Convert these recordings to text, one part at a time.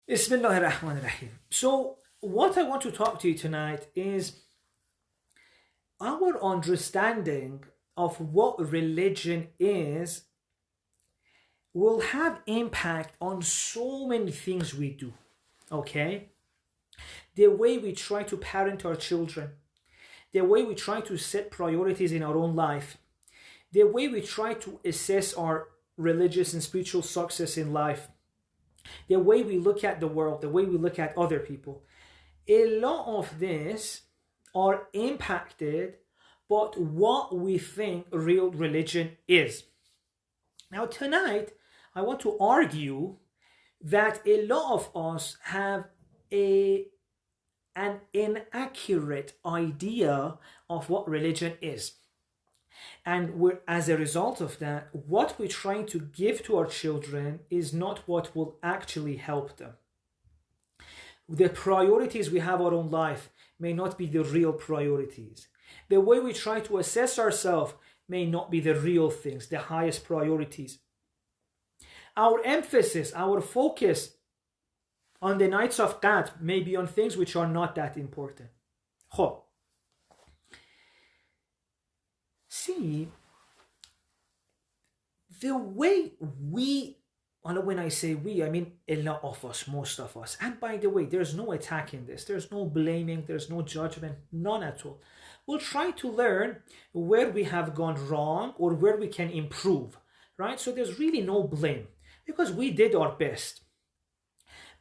Bismillahir Rahmanir Rahim. So, what I want to talk to you tonight is our understanding of what religion is will have impact on so many things we do. Okay? The way we try to parent our children, the way we try to set priorities in our own life, the way we try to assess our religious and spiritual success in life, the way we look at the world, the way we look at other people. A lot of this are impacted by what we think real religion is. Now, tonight, I want to argue that a lot of us have an inaccurate idea of what religion is. And as a result of that, what we're trying to give to our children is not what will actually help them. The priorities we have our own life may not be the real priorities. The way we try to assess ourselves may not be the real things, the highest priorities. Our emphasis, our focus on the nights of Qadr may be on things which are not that important. خب. See, the way we, when I say we, I mean a lot of us, most of us. And by the way, there's no attack in this. There's no blaming. There's no judgment. None at all. We'll try to learn where we have gone wrong or where we can improve, right? So there's really no blame because we did our best.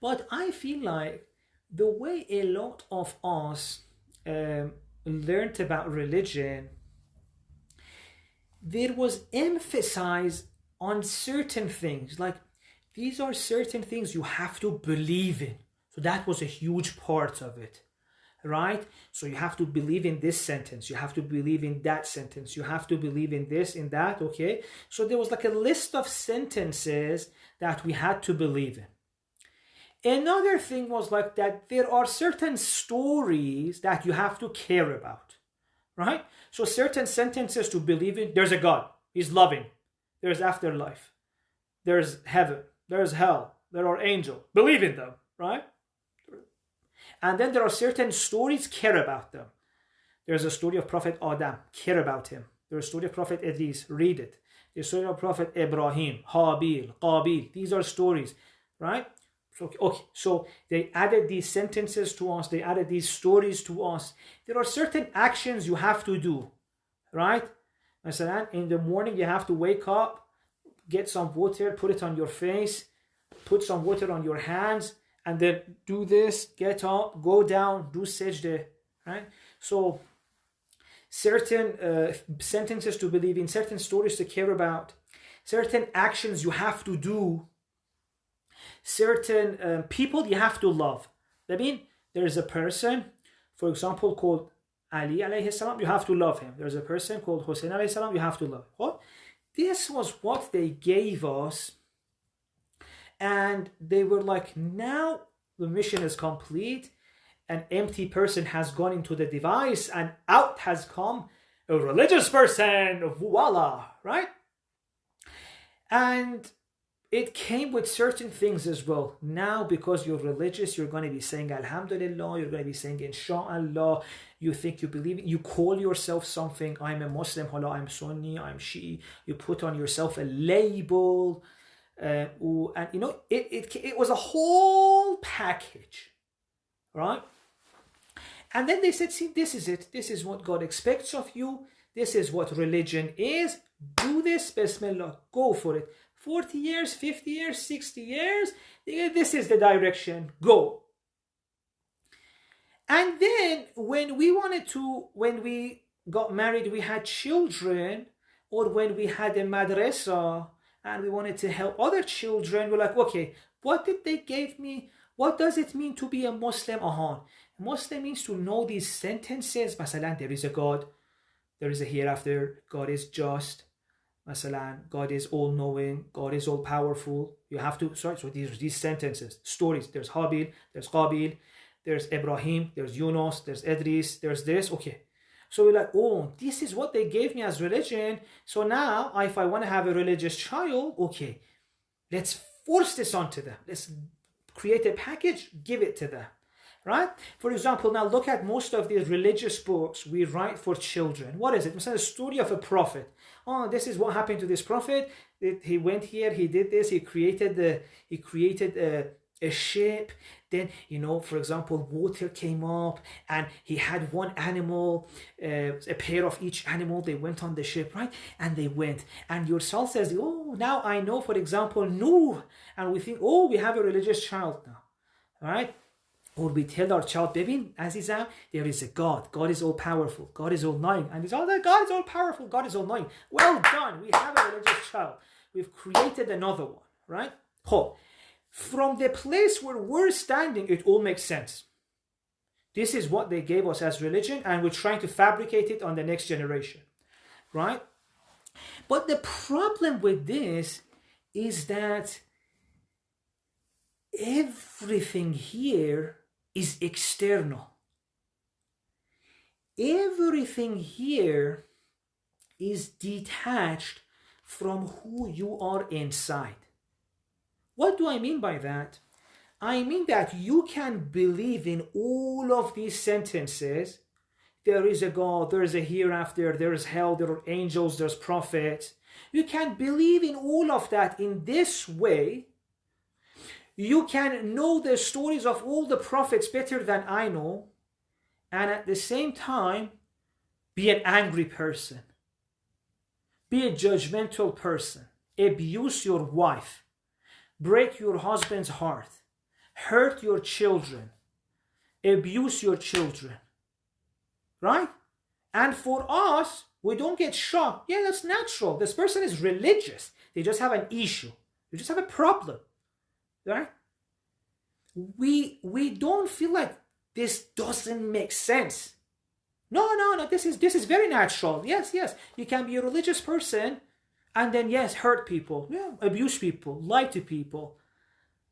But I feel like the way a lot of us learned about religion, there was emphasis on certain things, like these are certain things you have to believe in. So that was a huge part of it, right? So you have to believe in this sentence, you have to believe in that sentence, you have to believe in this, in that, okay? So there was like a list of sentences that we had to believe in. Another thing was like that there are certain stories that you have to care about, right? So certain sentences to believe in. There's a God. He's loving. There's afterlife. There's heaven. There's hell. There are angels. Believe in them, right? And then there are certain stories, care about them. There's a story of Prophet Adam, care about him. There's a story of Prophet Idris, read it. There's a story of Prophet Ibrahim, Habil, Qabil. These are stories, right? Okay, so they added these sentences to us, they added these stories to us. There are certain actions you have to do, right? In the morning you have to wake up, get some water, put it on your face, put some water on your hands, and then do this, get up, go down, do sajda, right? So certain sentences to believe in, certain stories to care about, certain actions you have to do, certain people you have to love. I mean, there is a person, for example, called Ali alayhi salam, you have to love him. There's a person called Hussein alayhi salam, you have to love him. What? This was what they gave us, and they were like, now the mission is complete. An empty person has gone into the device, and out has come a religious person, voila, right? And it came with certain things as well. Now, because you're religious, you're going to be saying Alhamdulillah, you're going to be saying Inshallah, you think you believe it, you call yourself something, I'm a Muslim, I'm Sunni, I'm Shi'i, you put on yourself a label, and you know, it was a whole package, right? And then they said, see, this is it, this is what God expects of you, this is what religion is, do this, Bismillah, go for it. 40 years, 50 years, 60 years, this is the direction, go. And then when we got married, we had children, or when we had a madrasa and we wanted to help other children, we're like, okay, what did they give me? What does it mean to be a Muslim? Muslim means to know these sentences. Masalan, there is a God, there is a hereafter, God is just. Masalan, God is all-knowing, God is all-powerful. You have to, so these sentences, stories. There's Habil, there's Qabil, there's Ibrahim, there's Yunus, there's Idris, there's this. Okay. So we're like, oh, this is what they gave me as religion. So now, if I want to have a religious child, okay, let's force this onto them. Let's create a package, give it to them, right? For example, now look at most of these religious books we write for children. What is it? It's a story of a prophet. Oh, this is what happened to this prophet. He went here, he did this, he created a ship. Then, for example, water came up and he had one animal, a pair of each animal. They went on the ship, right? And they went. And your soul says, oh, now I know, for example, Nuh. And we think, oh, we have a religious child now, all right? Or we tell our child, Bebin, Azizam, there is a God. God is all powerful. God is all knowing. And he's all that God is all powerful. God is all knowing. Well done. We have a religious child. We've created another one, right? From the place where we're standing, it all makes sense. This is what they gave us as religion, and we're trying to fabricate it on the next generation, right? But the problem with this is that everything here is external. Everything here is detached from who you are inside. What do I mean by that? I mean that you can believe in all of these sentences. There is a God, there is a hereafter, there is hell, there are angels, there's prophets. You can believe in all of that in this way. You can know the stories of all the prophets better than I know, and at the same time be an angry person, be a judgmental person, abuse your wife, break your husband's heart, hurt your children, abuse your children, right? And for us, we don't get shocked. Yeah, that's natural. This person is religious. They just have an issue. They just have a problem, right? We don't feel like this doesn't make sense. No, this is very natural. Yes, you can be a religious person and then, yes, hurt people, abuse people, lie to people,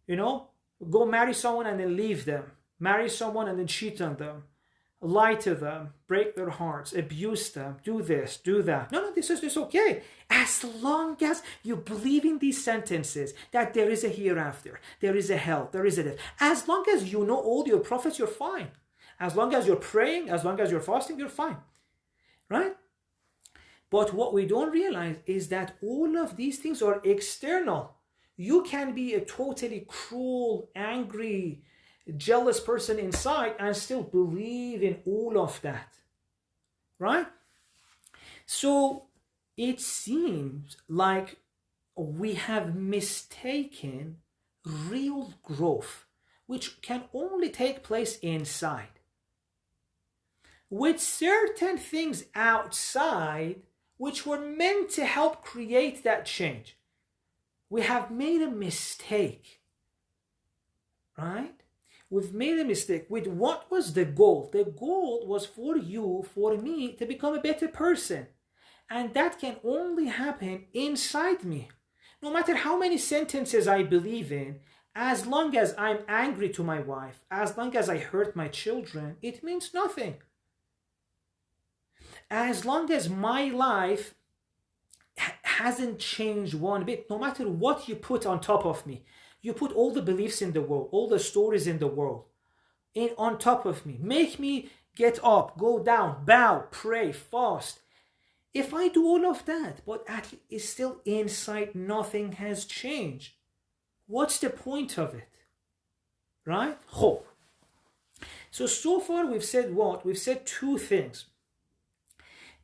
go marry someone and then leave them, marry someone and then cheat on them, lie to them, break their hearts, abuse them, do this, do that. No, this is okay. As long as you believe in these sentences that there is a hereafter, there is a hell, there is a death. As long as you know all your prophets, you're fine. As long as you're praying, as long as you're fasting, you're fine, right? But what we don't realize is that all of these things are external. You can be a totally cruel, angry, jealous person inside and still believe in all of that, right? So it seems like we have mistaken real growth, which can only take place inside, with certain things outside which were meant to help create that change. We have made a mistake, right? We've made a mistake with what was the goal. The goal was for you, for me, to become a better person. And that can only happen inside me. No matter how many sentences I believe in, as long as I'm angry to my wife, as long as I hurt my children, it means nothing. As long as my life hasn't changed one bit, no matter what you put on top of me, you put all the beliefs in the world, all the stories in the world on top of me, make me get up, go down, bow, pray, fast. If I do all of that, but it's still inside, nothing has changed, what's the point of it? Right? So far we've said what? We've said two things.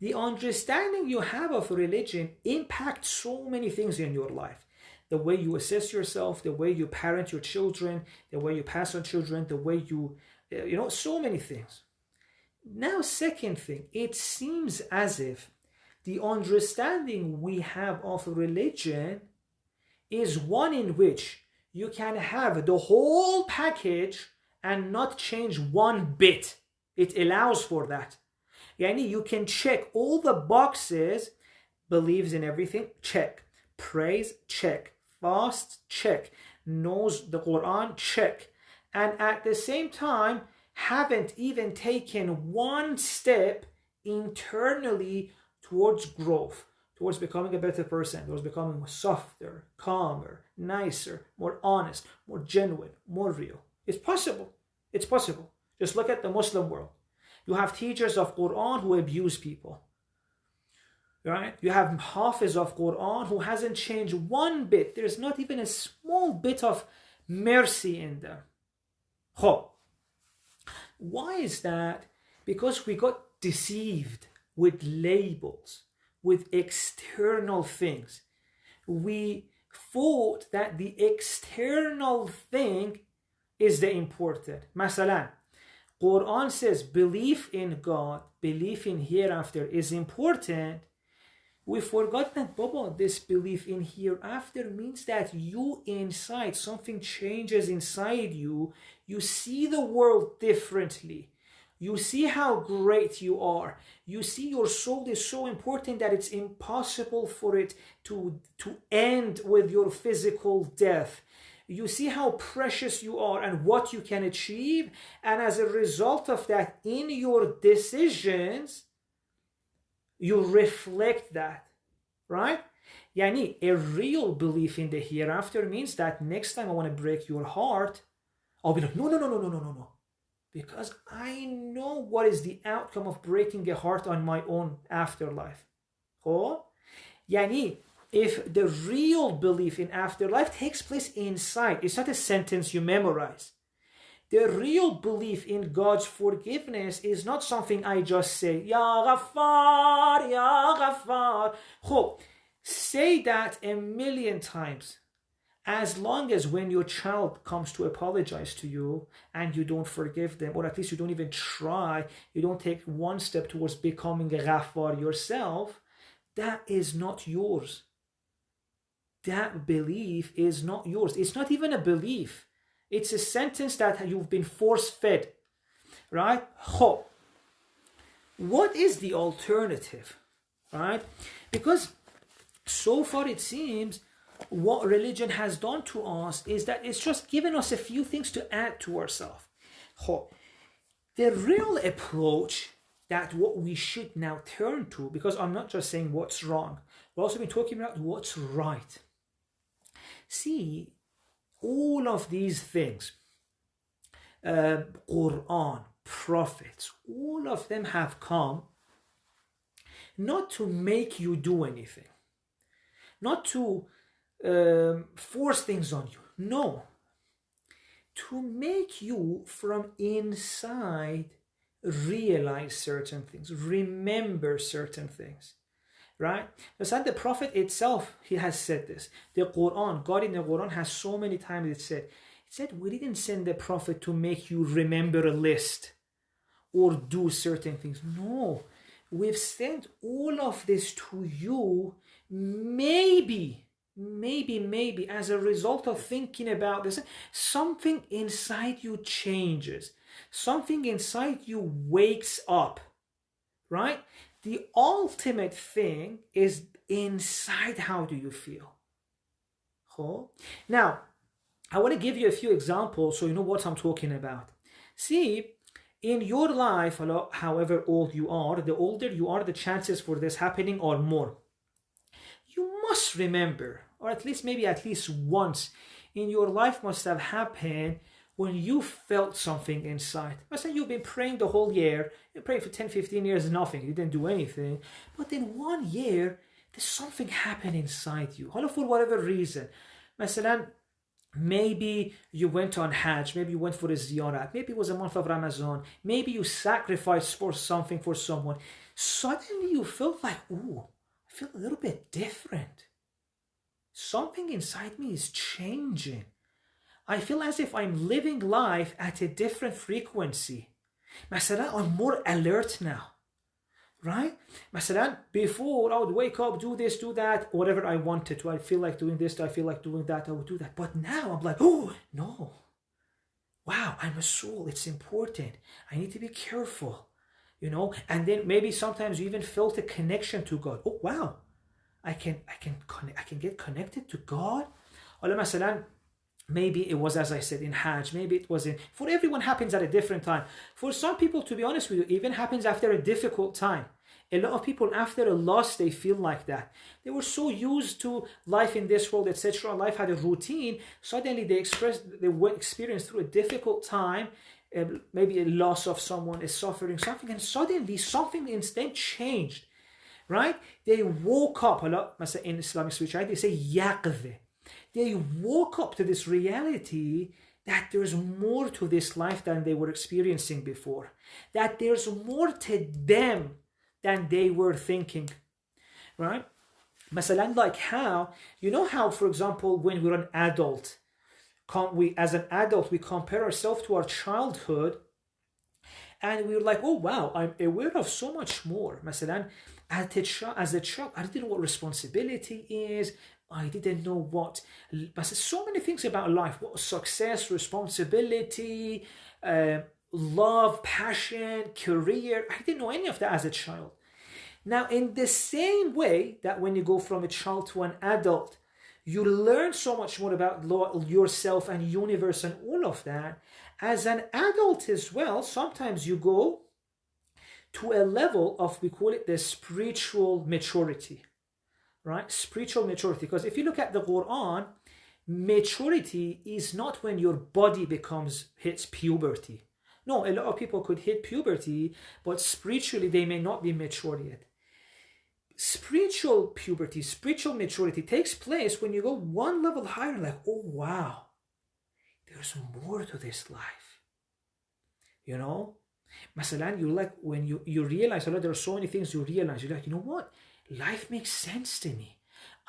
The understanding you have of religion impacts so many things in your life. The way you assess yourself, the way you parent your children, the way you pass on children, the way you so many things. Now, second thing, it seems as if the understanding we have of religion is one in which you can have the whole package and not change one bit. It allows for that. Yani you can check all the boxes, believes in everything, check. Prays, check. Fast, check. Knows the Quran, check. And at the same time, haven't even taken one step internally towards growth, towards becoming a better person, towards becoming softer, calmer, nicer, more honest, more genuine, more real. It's possible. It's possible. Just look at the Muslim world. You have teachers of Quran who abuse people. Right? You have Hafiz of Quran who hasn't changed one bit. There's not even a small bit of mercy in them. Why is that? Because we got deceived with labels, with external things. We thought that the external thing is the important. Masalan, Quran says belief in God, belief in hereafter is important. We forgot that, Baba, this belief in hereafter means that you inside, something changes inside you. You see the world differently. You see how great you are. You see your soul is so important that it's impossible for it to end with your physical death. You see how precious you are and what you can achieve. And as a result of that, in your decisions, you reflect that, right? Yani, a real belief in the hereafter means that next time I want to break your heart, I'll be like, no. Because I know what is the outcome of breaking a heart on my own afterlife. Yani, if the real belief in afterlife takes place inside, it's not a sentence you memorize. The real belief in God's forgiveness is not something I just say, Ya Ghaffar, Ya Ghaffar. Say that 1,000,000 times. As long as when your child comes to apologize to you and you don't forgive them, or at least you don't even try, you don't take one step towards becoming a Ghaffar yourself, that is not yours. That belief is not yours. It's not even a belief. It's a sentence that you've been force-fed, right? What is the alternative, right? Because so far it seems what religion has done to us is that it's just given us a few things to add to ourselves. The real approach that what we should now turn to, because I'm not just saying what's wrong, we've also been talking about what's right. See, all of these things, Quran, prophets, all of them have come not to make you do anything, not to force things on you. No. To make you from inside realize certain things, remember certain things. Right? Besides the Prophet itself, he has said this. The Quran, God in the Quran has so many times it said, we didn't send the Prophet to make you remember a list or do certain things. No. We've sent all of this to you maybe as a result of thinking about this, something inside you changes. Something inside you wakes up, right? The ultimate thing is inside. How do you feel? Now, I want to give you a few examples so you know what I'm talking about. See, in your life, however old you are, the older you are, the chances for this happening are more. You must remember, or at least once in your life must have happened when you felt something inside. Let's say you've been praying the whole year, you're praying for 10, 15 years, nothing, you didn't do anything. But then 1 year, there's something happened inside you. For whatever reason. Masalan, maybe you went on Hajj, maybe you went for a ziyarah, maybe it was a month of Ramadan, maybe you sacrificed for something for someone. Suddenly you felt like, ooh, I feel a little bit different. Something inside me is changing. I feel as if I'm living life at a different frequency. Masalan, I'm more alert now. Right? Masalan, before I would wake up, do this, do that, whatever I wanted to. I feel like doing this, I feel like doing that, I would do that. But now I'm like, oh, no. Wow, I'm a soul. It's important. I need to be careful. And then maybe sometimes you even felt a connection to God. Oh, wow. I can get connected to God. Masalan, maybe it was, as I said, in Hajj. Maybe it was for everyone happens at a different time. For some people, to be honest with you, even happens after a difficult time. A lot of people after a loss, they feel like that. They were so used to life in this world, etc. Life had a routine. Suddenly they experienced through a difficult time, maybe a loss of someone, a suffering, something, and suddenly something instant changed, right? They woke up. A lot in Islamic spirituality, they say yaqdh. They woke up to this reality that there's more to this life than they were experiencing before. That there's more to them than they were thinking, right? Masalan, like how, you know how, for example, when we're an adult, as an adult, we compare ourselves to our childhood, and we're like, oh wow, I'm aware of so much more. Masalan, as a child, I didn't know what responsibility is. I didn't know what, so many things about life, what success, responsibility, love, passion, career. I didn't know any of that as a child. Now, in the same way that when you go from a child to an adult, you learn so much more about yourself and universe and all of that. As an adult as well, sometimes you go to a level of, we call it the spiritual maturity. Right? Spiritual maturity. Because if you look at the Quran, maturity is not when your body hits puberty. No, a lot of people could hit puberty, but spiritually they may not be mature yet. Spiritual puberty, spiritual maturity takes place when you go one level higher, like, oh wow, there's more to this life. You know? Masalan, you like, when you realize, there are so many things you realize, you're like, you know what? Life makes sense to me.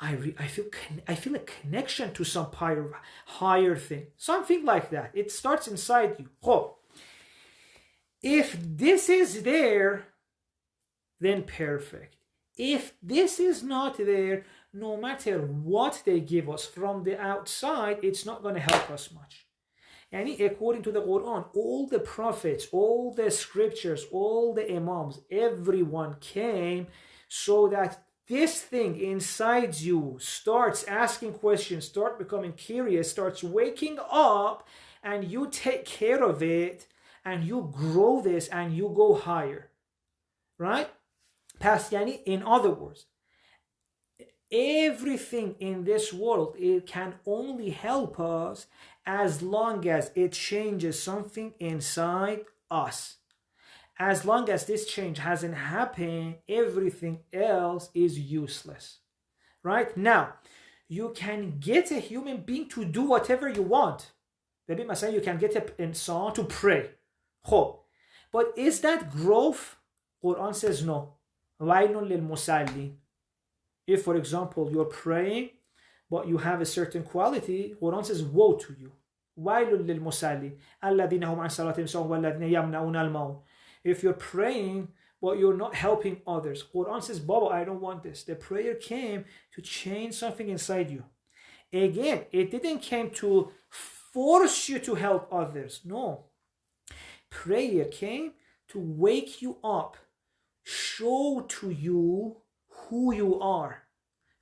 I feel a connection to some higher thing. Something like that. It starts inside you. Oh. If this is there, then perfect. If this is not there, no matter what they give us from the outside, it's not going to help us much. And according to the Quran, all the prophets, all the scriptures, all the imams, everyone came so that this thing inside you starts asking questions, start becoming curious, starts waking up, and you take care of it, and you grow this, and you go higher. Right? In other words, everything in this world, it can only help us as long as it changes something inside us. As long as this change hasn't happened, everything else is useless. Right? Now, you can get a human being to do whatever you want. Maybe you can get an insan to pray. But is that growth? Quran says no. وَيْلٌ لِلْمُصَلِّينَ. If, for example, you're praying, but you have a certain quality, Quran says, woe to you. وَيْلٌ لِلْمُصَلِّينَ الَّذِينَ هُمْ عَنْ صَلَاتِهِمْ سَاهُونَ وَالَّذِينَ يَمْنَعُونَ الْمَاعُونَ. If you're praying, but you're not helping others, Quran says, Baba, I don't want this. The prayer came to change something inside you. Again, it didn't came to force you to help others. No. Prayer came to wake you up, show to you who you are,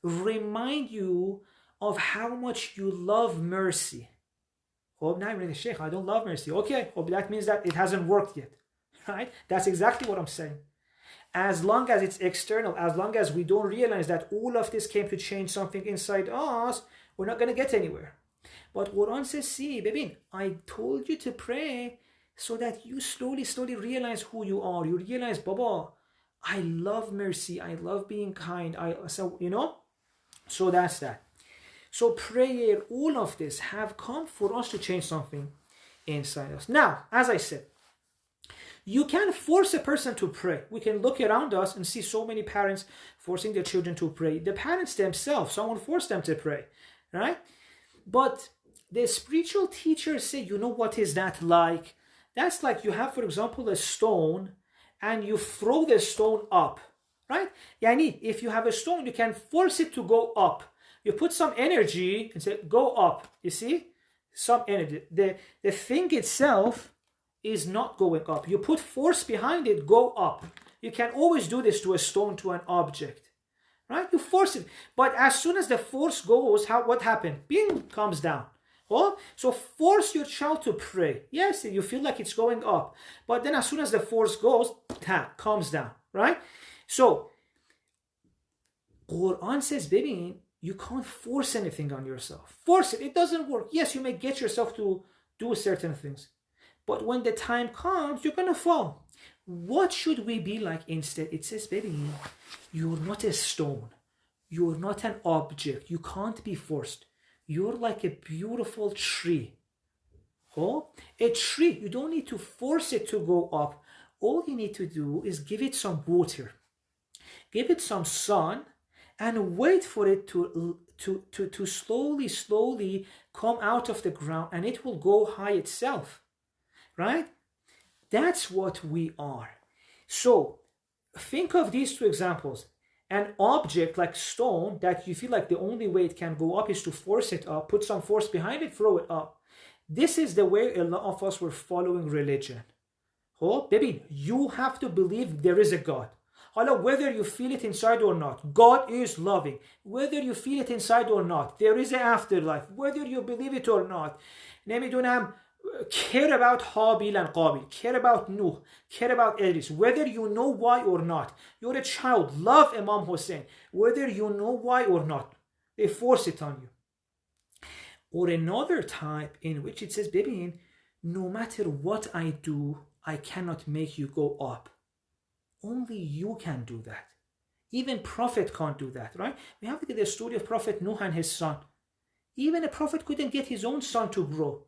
remind you of how much you love mercy. I don't love mercy. Okay, that means that it hasn't worked yet. Right? That's exactly what I'm saying. As long as it's external, as long as we don't realize that all of this came to change something inside us, we're not going to get anywhere. But Quran says, see, baby, I told you to pray so that you slowly realize who you are. You realize, Baba, I love mercy. I love being kind. So that's that. So prayer, all of this have come for us to change something inside us. Now, as I said, you can't force a person to pray. We can look around us and see so many parents forcing their children to pray. The parents themselves, someone forced them to pray, right? But the spiritual teachers say, you know what is that like? That's like you have, for example, a stone and you throw the stone up, right? Yani, if you have a stone, you can force it to go up. You put some energy and say, go up. You see? Some energy. The thing itself is not going up. You put force behind it, go up. You can always do this to a stone, to an object. Right? You force it. But as soon as the force goes, what happened? Bing, comes down. Oh, so force your child to pray. Yes, you feel like it's going up. But then as soon as the force goes, comes down. Right? So Quran says, baby, you can't force anything on yourself. Force it. It doesn't work. Yes, you may get yourself to do certain things. But when the time comes, you're going to fall. What should we be like instead? It says, baby, you're not a stone. You're not an object. You can't be forced. You're like a beautiful tree. Oh, a tree, you don't need to force it to go up. All you need to do is give it some water. Give it some sun and wait for it to slowly come out of the ground, and it will go high itself. Right? That's what we are. So think of these two examples. An object like stone that you feel like the only way it can go up is to force it up, put some force behind it, throw it up. This is the way a lot of us were following religion. Oh, baby, you have to believe there is a God. Whether you feel it inside or not, God is loving. Whether you feel it inside or not, there is an afterlife. Whether you believe it or not. نمیدونم care about Habil and Qabil, care about Nuh, care about Idris, whether you know why or not. You're a child, love Imam Hussein, whether you know why or not. They force it on you. Or another type in which it says, baby, no matter what I do, I cannot make you go up. Only you can do that. Even Prophet can't do that, right? We have to get the story of Prophet Nuh and his son. Even a prophet couldn't get his own son to grow.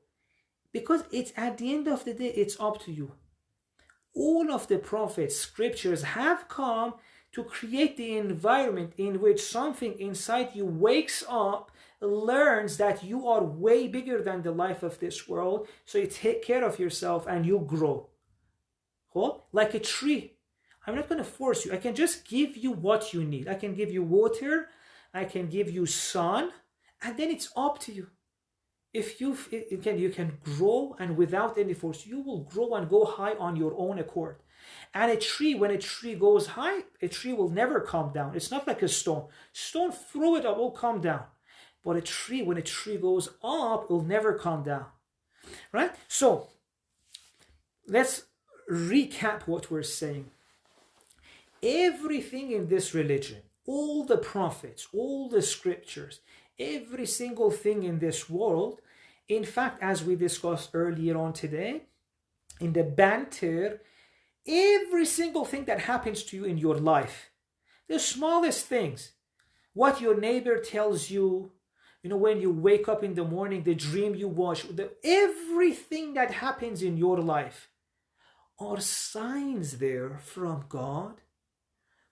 Because it's at the end of the day, it's up to you. All of the prophets, scriptures have come to create the environment in which something inside you wakes up, learns that you are way bigger than the life of this world, so you take care of yourself and you grow. Like a tree. I'm not going to force you. I can just give you what you need. I can give you water, I can give you sun, and then it's up to you. If you can grow, and without any force, you will grow and go high on your own accord. And a tree, when a tree goes high, a tree will never come down. It's not like a stone. Stone, throw it up, will come down. But a tree, when a tree goes up, it will never come down. Right? So, let's recap what we're saying. Everything in this religion, all the prophets, all the scriptures, every single thing in this world, in fact, as we discussed earlier on today, in the banter, every single thing that happens to you in your life, the smallest things, what your neighbor tells you, when you wake up in the morning, the dream you watch, everything that happens in your life are signs there from God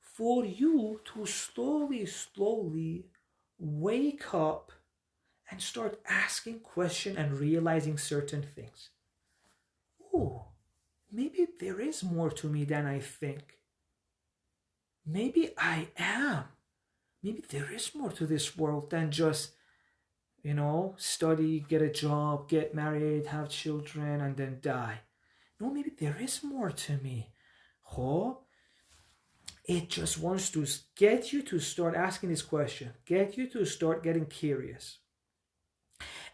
for you to slowly wake up and start asking questions and realizing certain things. Oh, maybe there is more to me than I think. Maybe I am. Maybe there is more to this world than just, study, get a job, get married, have children, and then die. No, maybe there is more to me. It just wants to get you to start asking this question, get you to start getting curious.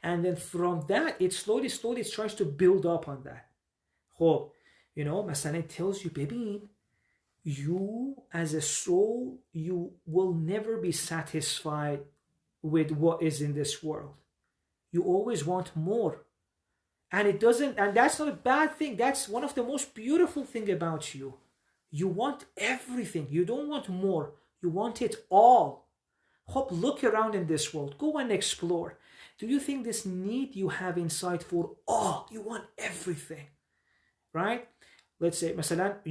And then from that, it slowly tries to build up on that. مثلا it tells you, baby, you as a soul, you will never be satisfied with what is in this world. You always want more. And that's not a bad thing. That's one of the most beautiful things about you. You want everything. You don't want more. You want it all. Look around in this world. Go and explore. Do you think this need you have inside for all? You want everything. Right? Let's say, مثلا,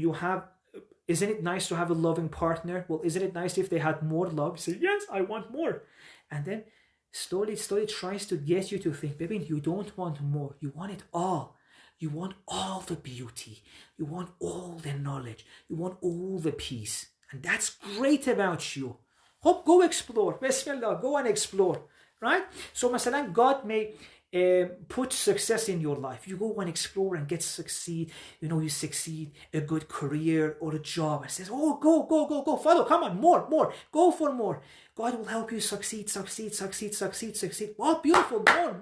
isn't it nice to have a loving partner? Well, isn't it nice if they had more love? You say, yes, I want more. And then slowly tries to get you to think, baby, you don't want more. You want it all. You want all the beauty. You want all the knowledge. You want all the peace. And that's great about you. Go explore. Bismillah, go and explore. Right? So, مثلا, God may put success in your life. You go and explore and succeed. You succeed, a good career or a job. And says, go, follow. Come on, more. Go for more. God will help you succeed. Oh, beautiful, more.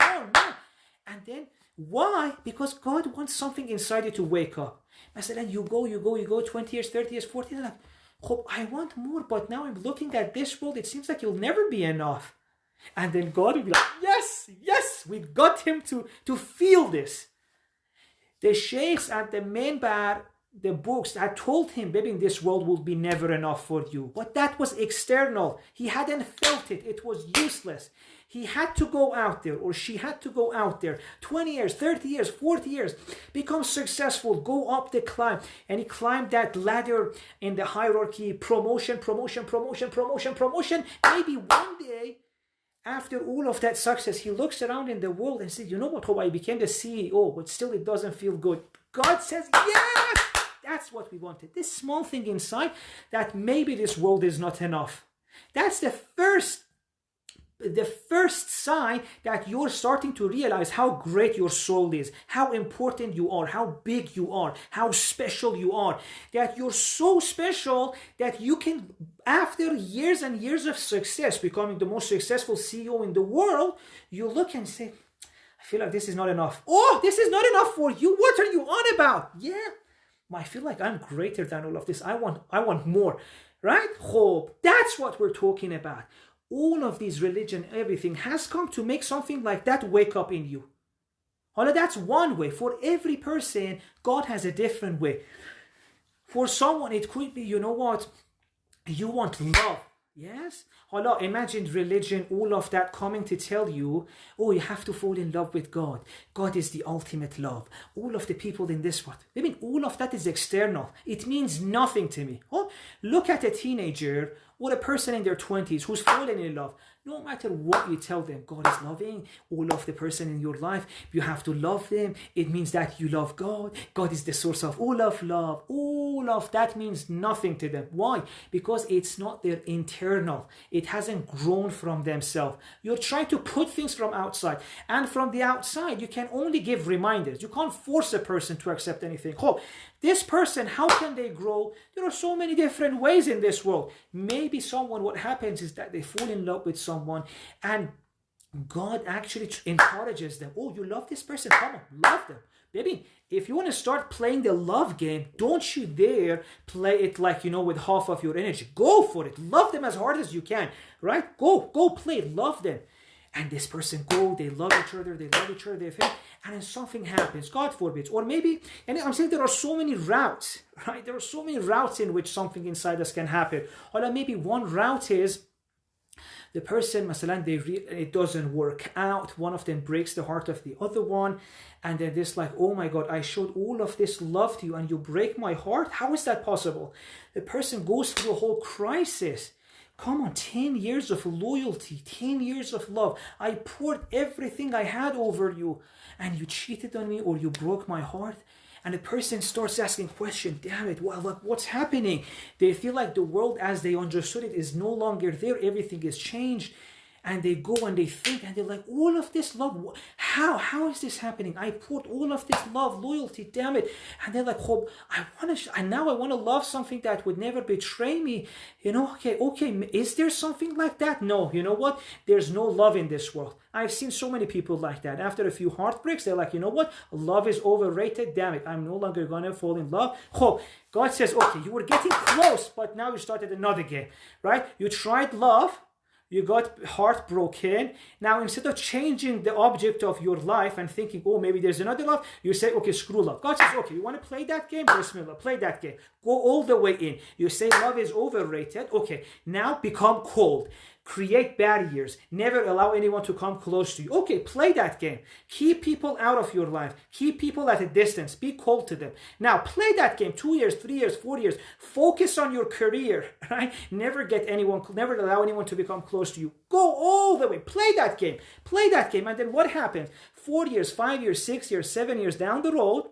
And then, why? Because God wants something inside you to wake up. مثلا, you go 20 years, 30 years, 40 years, like, Hope I want more, but now I'm looking at this world, it seems like it'll never be enough. And then God will be like, yes, yes, we got him to feel this. The sheikhs and the minbar, the books had told him, baby, this world will be never enough for you. But that was external. He hadn't felt it. It was useless. He had to go out there, or she had to go out there, 20 years, 30 years, 40 years, become successful, go up the climb. And he climbed that ladder in the hierarchy, promotion, promotion, promotion, promotion, promotion. Maybe one day, after all of that success, he looks around in the world and says, you know what, I became the CEO, but still it doesn't feel good. God says, yes, that's what we wanted. This small thing inside, that maybe this world is not enough. That's the first sign that you're starting to realize how great your soul is, how important you are, how big you are, how special you are, that you're so special that you can, after years and years of success, becoming the most successful CEO in the world, you look and say, I feel like this is not enough. Oh, this is not enough for you. What are you on about? Yeah, I feel like I'm greater than all of this. I want more, right? Hope. That's what we're talking about. All of these religion, everything has come to make something like that wake up in you. That's one way. For every person, God has a different way. For someone, it could be, you know what? You want love. Yes? Imagine religion, all of that coming to tell you, oh, you have to fall in love with God. God is the ultimate love. All of the people in this world. I mean, all of that is external. It means nothing to me. Oh, look at a teenager or a person in their 20s who's fallen in love. No matter what you tell them, God is loving all of the person in your life. You have to love them. It means that you love God. God is the source of all of love. All of that means nothing to them. Why? Because it's not their internal. It hasn't grown from themselves. You're trying to put things from outside. And from the outside, you can only give reminders. You can't force a person to accept anything. Oh, this person, how can they grow? There are so many different ways in this world. Maybe what happens is that they fall in love with someone and God actually encourages them. Oh, you love this person? Come on, love them. Baby, if you want to start playing the love game, don't you dare play it like, with half of your energy. Go for it. Love them as hard as you can, right? Go play it. Love them. And this person they love each other, and then something happens, God forbids. Or maybe, and I'm saying there are so many routes, right? There are so many routes in which something inside us can happen. Or maybe one route is the person, masalan, it doesn't work out. One of them breaks the heart of the other one. And then this oh my God, I showed all of this love to you and you break my heart? How is that possible? The person goes through a whole crisis. Come on, 10 years of loyalty, 10 years of love. I poured everything I had over you and you cheated on me or you broke my heart. And the person starts asking questions. Damn it, what's happening? They feel like the world as they understood it is no longer there. Everything is changed. And they go and they think and they're like, all of this love, how is this happening? I poured all of this love, loyalty, damn it. And they're like, oh, now I want to love something that would never betray me. Okay, is there something like that? No, you know what? There's no love in this world. I've seen so many people like that. After a few heartbreaks, they're like, you know what? Love is overrated. Damn it, I'm no longer going to fall in love. Oh, God says, okay, you were getting close, but now you started another game, right? You tried love. You got heartbroken. Now, instead of changing the object of your life and thinking, oh, maybe there's another love, you say, okay, screw love. God says, okay, you want to play that game? Bismillah, play that game. Go all the way in. You say love is overrated. Okay, now become cold. Create barriers. Never allow anyone to come close to you. Okay, play that game. Keep people out of your life. Keep people at a distance. Be cold to them. Now, play that game 2 years, 3 years, 4 years. Focus on your career, right? Never allow anyone to become close to you. Go all the way. Play that game. Play that game. And then what happens? 4 years, 5 years, 6 years, 7 years down the road,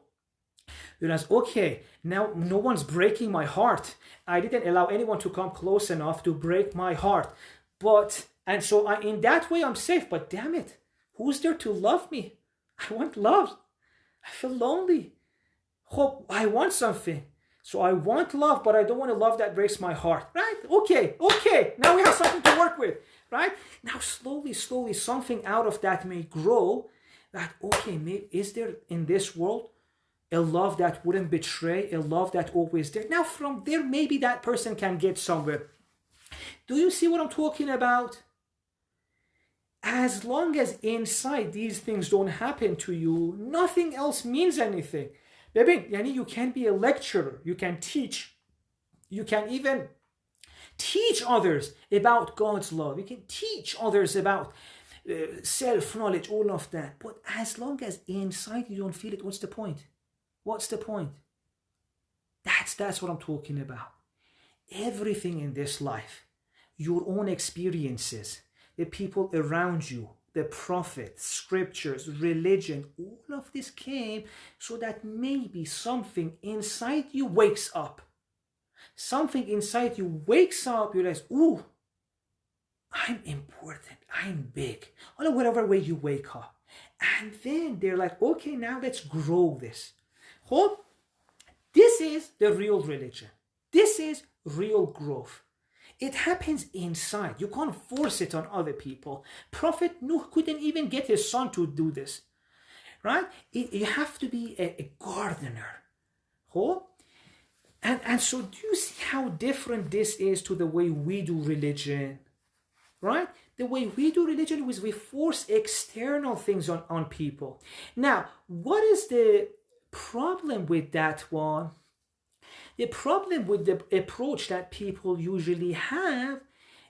you realize, okay, now no one's breaking my heart. I didn't allow anyone to come close enough to break my heart. And so in that way, I'm safe. But damn it, who's there to love me? I want love. I feel lonely. Hope I want something. So I want love, but I don't want a love that breaks my heart. Right? Okay. Now we have something to work with. Right? Now slowly, something out of that may grow. That, okay, maybe, is there in this world a love that wouldn't betray, a love that always there. Now from there, maybe that person can get somewhere. Do you see what I'm talking about? As long as inside these things don't happen to you, nothing else means anything. Baby, you can be a lecturer, you can teach, you can even teach others about God's love, you can teach others about self-knowledge, all of that. But as long as inside you don't feel it, what's the point? What's the point? That's what I'm talking about. Everything in this life, your own experiences, the people around you, the prophets, scriptures, religion, all of this came so that maybe something inside you wakes up. Something inside you wakes up, you realize, ooh, I'm important, I'm big. Or whatever way you wake up. And then they're like, okay, now let's grow this. Hope this is the real religion. This is real growth. It happens inside. You can't force it on other people. Prophet Nuh couldn't even get his son to do this. Right? You have to be a gardener. Hope? And so do you see how different this is to the way we do religion? Right? The way we do religion is we force external things on people. Now, what is the problem with that one? The problem with the approach that people usually have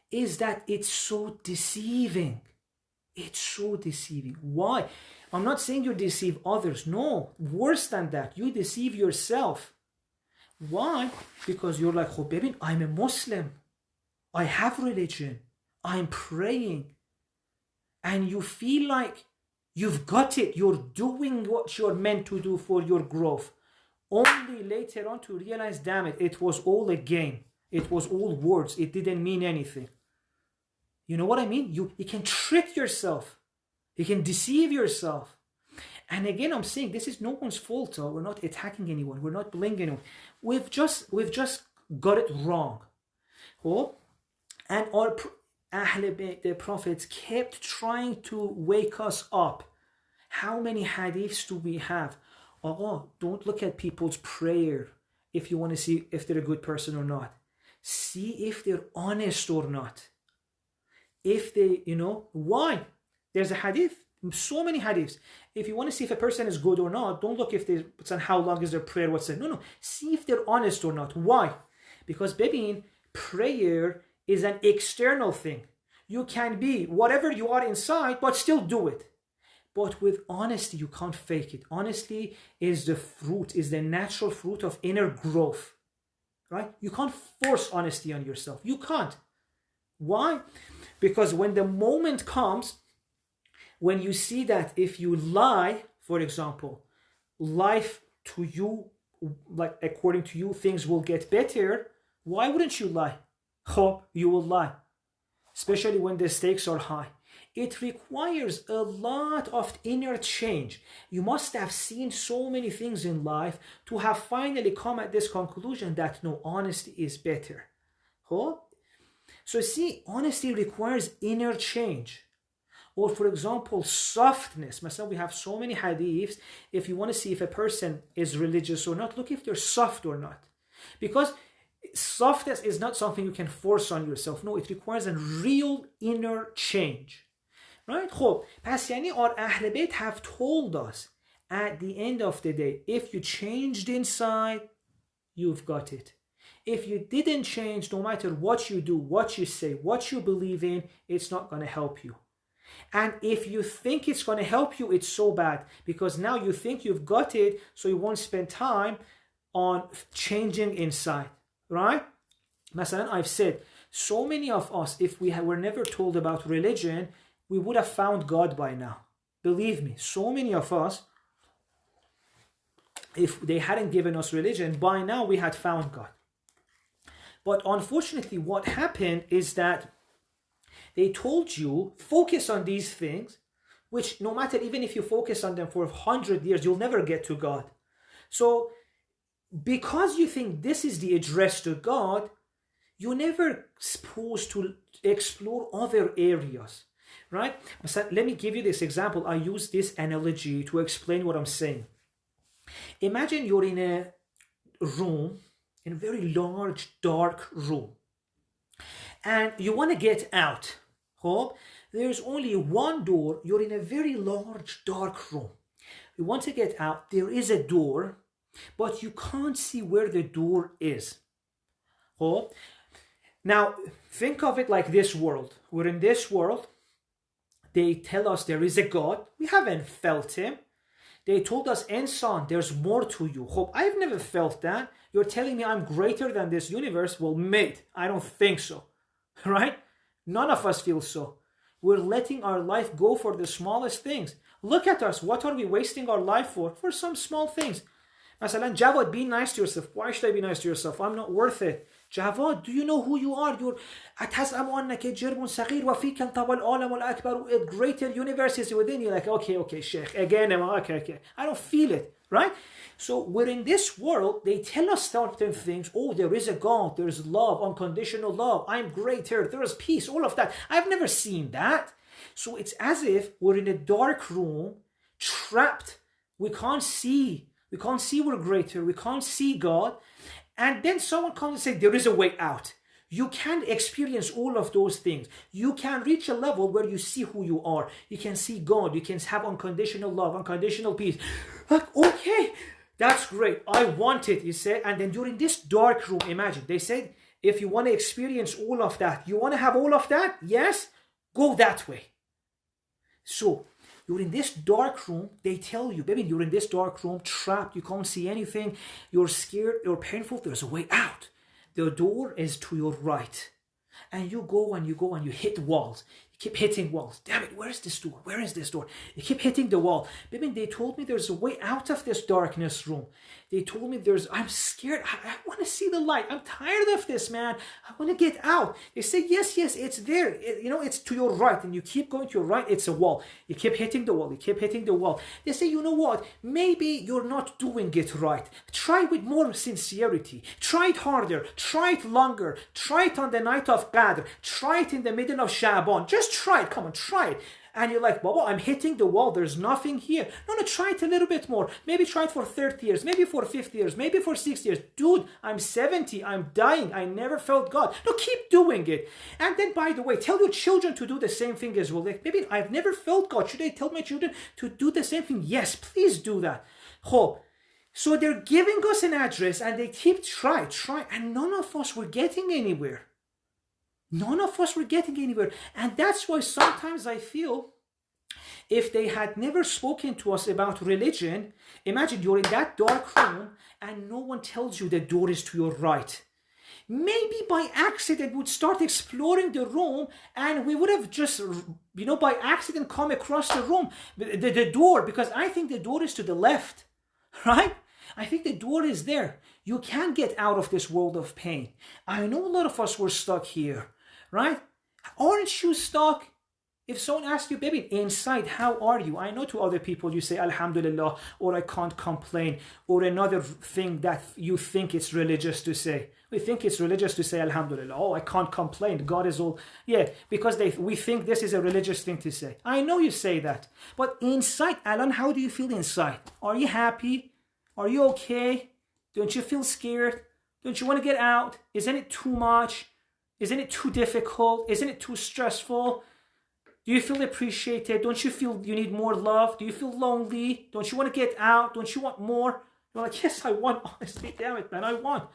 is that it's so deceiving. It's so deceiving. Why? I'm not saying you deceive others. No, worse than that. You deceive yourself. Why? Because you're like, oh, baby, I'm a Muslim. I have religion. I'm praying. And you feel like you've got it. You're doing what you're meant to do for your growth. Only later on to realize, damn it, it was all a game. It was all words. It didn't mean anything. You know what I mean? You can trick yourself. You can deceive yourself. And again, I'm saying this is no one's fault. We're not attacking anyone. We're not blaming anyone. We've just got it wrong. Oh? And our Ahl Bayt, the prophets, kept trying to wake us up. How many hadiths do we have? Oh, don't look at people's prayer if you want to see if they're a good person or not. See if they're honest or not. If they, why? There's a hadith, so many hadiths. If you want to see if a person is good or not, don't look if they, how long is their prayer, what's it. No. See if they're honest or not. Why? Because, baby, prayer is an external thing. You can be whatever you are inside, but still do it. But with honesty, you can't fake it. Honesty is the natural fruit of inner growth. Right? You can't force honesty on yourself. You can't. Why? Because when the moment comes, when you see that if you lie, for example, life to you, like according to you, things will get better, why wouldn't you lie? Oh, you will lie. Especially when the stakes are high. It requires a lot of inner change. You must have seen so many things in life to have finally come at this conclusion that no, honesty is better. Oh? So see, honesty requires inner change. Or for example, softness. Myself, we have so many hadiths. If you want to see if a person is religious or not, look if they're soft or not. Because softness is not something you can force on yourself. No, it requires a real inner change. Right? خب پس یعنی our Ahl Bayt have told us at the end of the day, if you changed inside, you've got it. If you didn't change, no matter what you do, what you say, what you believe in, it's not going to help you. And if you think it's going to help you, it's so bad. Because now you think you've got it, so you won't spend time on changing inside. Right? Masalan, I've said, so many of us, if we were never told about religion, we would have found God by now. Believe me, so many of us, if they hadn't given us religion, by now we had found God. But unfortunately, what happened is that they told you, focus on these things, which no matter, even if you focus on them for 100 years, you'll never get to God. So, because you think this is the address to God, you're never supposed to explore other areas. Right? So let me give you this example. I use this analogy to explain what I'm saying. Imagine you're in a room, in a very large, dark room, and you want to get out. Hope there's only one door. You're in a very large, dark room. You want to get out. There is a door, but you can't see where the door is. Hope. Now, think of it like this world. We're in this world. They tell us there is a God. We haven't felt him. They told us, Insan, there's more to you. Hope. I've never felt that. You're telling me I'm greater than this universe? Well, mate, I don't think so. Right? None of us feel so. We're letting our life go for the smallest things. Look at us. What are we wasting our life for? For some small things. Masalan, Jawad, be nice to yourself. Why should I be nice to yourself? I'm not worth it. Jawad, do you know who you are? You're أتحسب أنك جرم صغير وفيك انطوى العالم الأكبر. A greater universe is within you. Like, okay, Sheikh. Again, okay. I don't feel it, right? So we're in this world. They tell us certain things. Oh, there is a God. There's love, unconditional love. I'm greater. There's peace. All of that. I've never seen that. So it's as if we're in a dark room, trapped. We can't see. We can't see we're greater. We can't see God. And then someone comes and says, there is a way out. You can experience all of those things. You can reach a level where you see who you are. You can see God. You can have unconditional love, unconditional peace. Like, okay, that's great. I want it, you say. And then during this dark room, imagine, they said, if you want to experience all of that, you want to have all of that? Yes, go that way. So, you're in this dark room, they tell you, baby, you're in this dark room, trapped, you can't see anything, you're scared, you're painful, there's a way out. The door is to your right. And you go and you hit walls. You keep hitting walls. Damn it, where is this door? Where is this door? You keep hitting the wall. Baby, they told me there's a way out of this darkness room. They told me I'm scared. I want to see the light. I'm tired of this, man. I want to get out. They say, yes, it's there. It's to your right. And you keep going to your right, it's a wall. You keep hitting the wall. You keep hitting the wall. They say, you know what? Maybe you're not doing it right. Try with more sincerity. Try it harder. Try it longer. Try it on the night of Qadr. Try it in the middle of Sha'ban. Just try it. Come on, try it. And you're like, Baba, I'm hitting the wall. There's nothing here. No, try it a little bit more. Maybe try it for 30 years. Maybe for 50 years. Maybe for 60 years. Dude, I'm 70. I'm dying. I never felt God. No, keep doing it. And then, by the way, tell your children to do the same thing as well. Like, maybe I've never felt God. Should I tell my children to do the same thing? Yes, please do that. So they're giving us an address and they keep try. And none of us were getting anywhere. None of us were getting anywhere. And that's why sometimes I feel if they had never spoken to us about religion, imagine you're in that dark room and no one tells you the door is to your right. Maybe by accident we'd start exploring the room and we would have just, by accident come across the room, the door, because I think the door is to the left, right? I think the door is there. You can get out of this world of pain. I know a lot of us were stuck here. Right? Aren't you stuck? If someone asks you, baby, inside, how are you? I know to other people you say, Alhamdulillah, or I can't complain, or another thing that you think it's religious to say. We think it's religious to say, Alhamdulillah, oh, I can't complain. God is all, because we think this is a religious thing to say. I know you say that. But inside, Alan, how do you feel inside? Are you happy? Are you okay? Don't you feel scared? Don't you want to get out? Isn't it too much? Isn't it too difficult? Isn't it too stressful? Do you feel appreciated? Don't you feel you need more love? Do you feel lonely? Don't you want to get out? Don't you want more? You're like, yes, I want. Honestly, damn it, man, I want.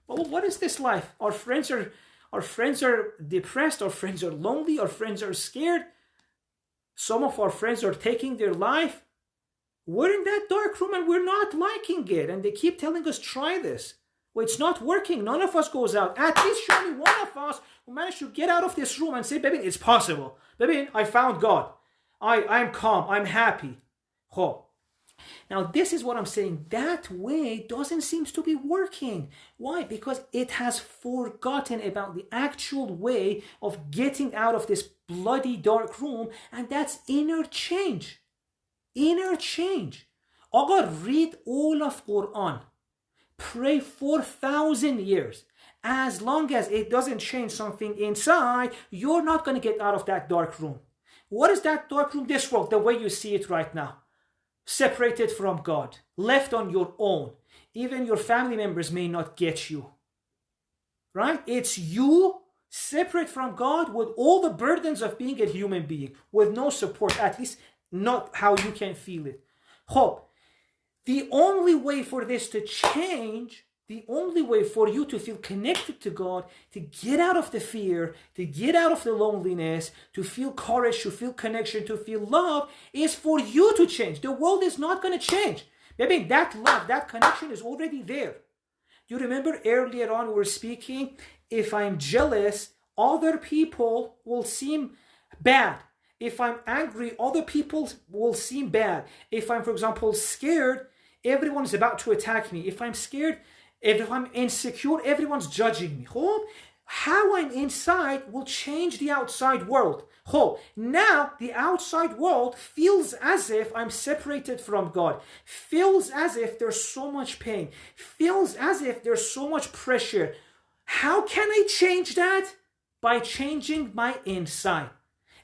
Well, what is this life? Our friends are depressed. Our friends are lonely. Our friends are scared. Some of our friends are taking their life. We're in that dark room and we're not liking it. And they keep telling us, try this. Well, it's not working. None of us goes out. At least show me one of us who managed to get out of this room and say, baby, it's possible. Baby, I found God. I'm calm. I'm happy. Now, this is what I'm saying. That way doesn't seem to be working. Why? Because it has forgotten about the actual way of getting out of this bloody dark room, and that's inner change. Inner change. Aga, read all of Quran. Pray 4,000 years. As long as it doesn't change something inside, you're not going to get out of that dark room. What is that dark room? This world, the way you see it right now. separated from God, left on your own. Even your family members may not get you. Right? It's you separate from God with all the burdens of being a human being, with no support, at least not how you can feel it. Hope. The only way for this to change, the only way for you to feel connected to God, to get out of the fear, to get out of the loneliness, to feel courage, to feel connection, to feel love, is for you to change. The world is not going to change. Maybe that love, that connection is already there. You remember earlier on we were speaking, if I'm jealous, other people will seem bad. If I'm angry, other people will seem bad. If I'm, for example, scared, everyone's about to attack me. If I'm scared, if I'm insecure, everyone's judging me. How I'm inside will change the outside world. Now the outside world feels as if I'm separated from God. Feels as if there's so much pain. Feels as if there's so much pressure. How can I change that? By changing my inside.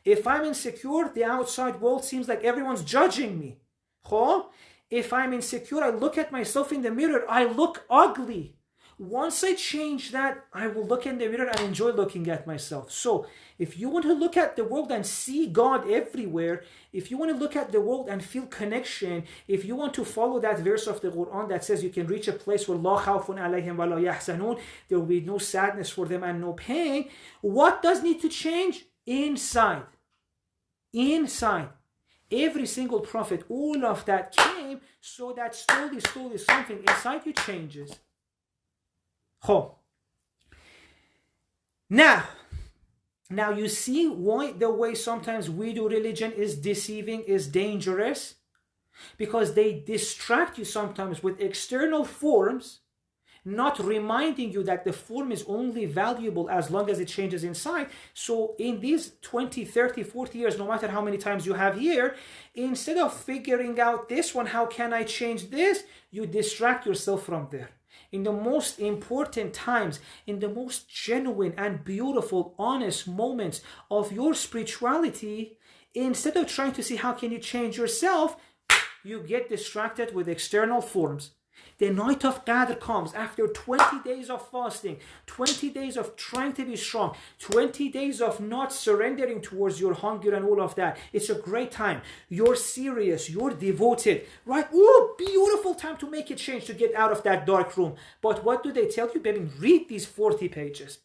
If I'm insecure, the outside world seems like everyone's judging me. If I'm insecure, I look at myself in the mirror, I look ugly. Once I change that, I will look in the mirror and enjoy looking at myself. So, if you want to look at the world and see God everywhere, if you want to look at the world and feel connection, if you want to follow that verse of the Quran that says you can reach a place where la khawfun alayhim wa la yahzanun, there will be no sadness for them and no pain, what does need to change? Inside. Inside. Every single prophet, all of that came so that slowly something inside you changes. Now you see why the way sometimes we do religion is deceiving, is dangerous, because they distract you sometimes with external forms, not reminding you that the form is only valuable as long as it changes inside. So in these 20, 30, 40 years, no matter how many times you have here, instead of figuring out this one, how can I change this, you distract yourself from there. In the most important times, in the most genuine and beautiful, honest moments of your spirituality, instead of trying to see how can you change yourself, you get distracted with external forms. The night of Qadr comes after 20 days of fasting, 20 days of trying to be strong, 20 days of not surrendering towards your hunger and all of that. It's a great time. You're serious, you're devoted, right? Oh, beautiful time to make a change, to get out of that dark room. But what do they tell you? Baby, read these 40 pages.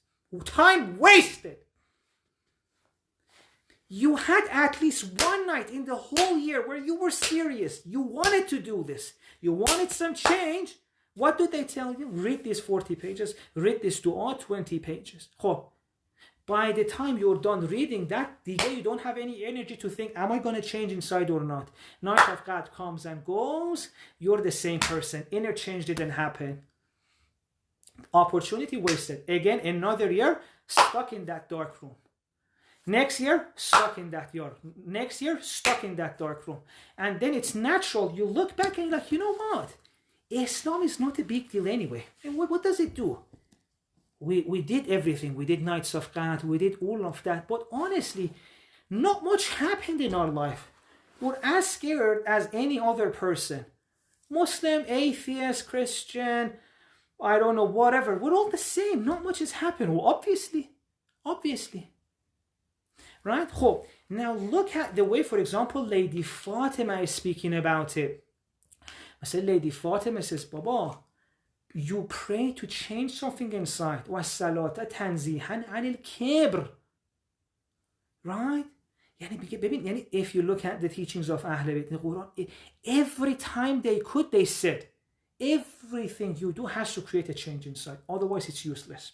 Time wasted. You had at least one night in the whole year where you were serious. You wanted to do this. You wanted some change. What do they tell you? Read these 40 pages. Read this dua, 20 pages. By the time you're done reading that, the day you don't have any energy to think, am I going to change inside or not? Night of God comes and goes. You're the same person. Inner change didn't happen. Opportunity wasted. Again, another year, stuck in that dark room. Next year, stuck in that yard. Next year, stuck in that dark room. And then it's natural. You look back and you're like, you know what? Islam is not a big deal anyway. And what does it do? We did everything. We did nights of Qadr. We did all of that. But honestly, not much happened in our life. We're as scared as any other person. Muslim, atheist, Christian, I don't know, whatever. We're all the same. Not much has happened. Well, obviously. Right? Now look at the way, for example, Lady Fatima is speaking about it. I said, Lady Fatima says, Baba, you pray to change something inside. وَالصَّلَاةَ تَنْزِيحًا عَنِ الْكِبْرِ. Right? If you look at the teachings of Ahl Bayt in the Quran, every time they could, they said, everything you do has to create a change inside. Otherwise, it's useless.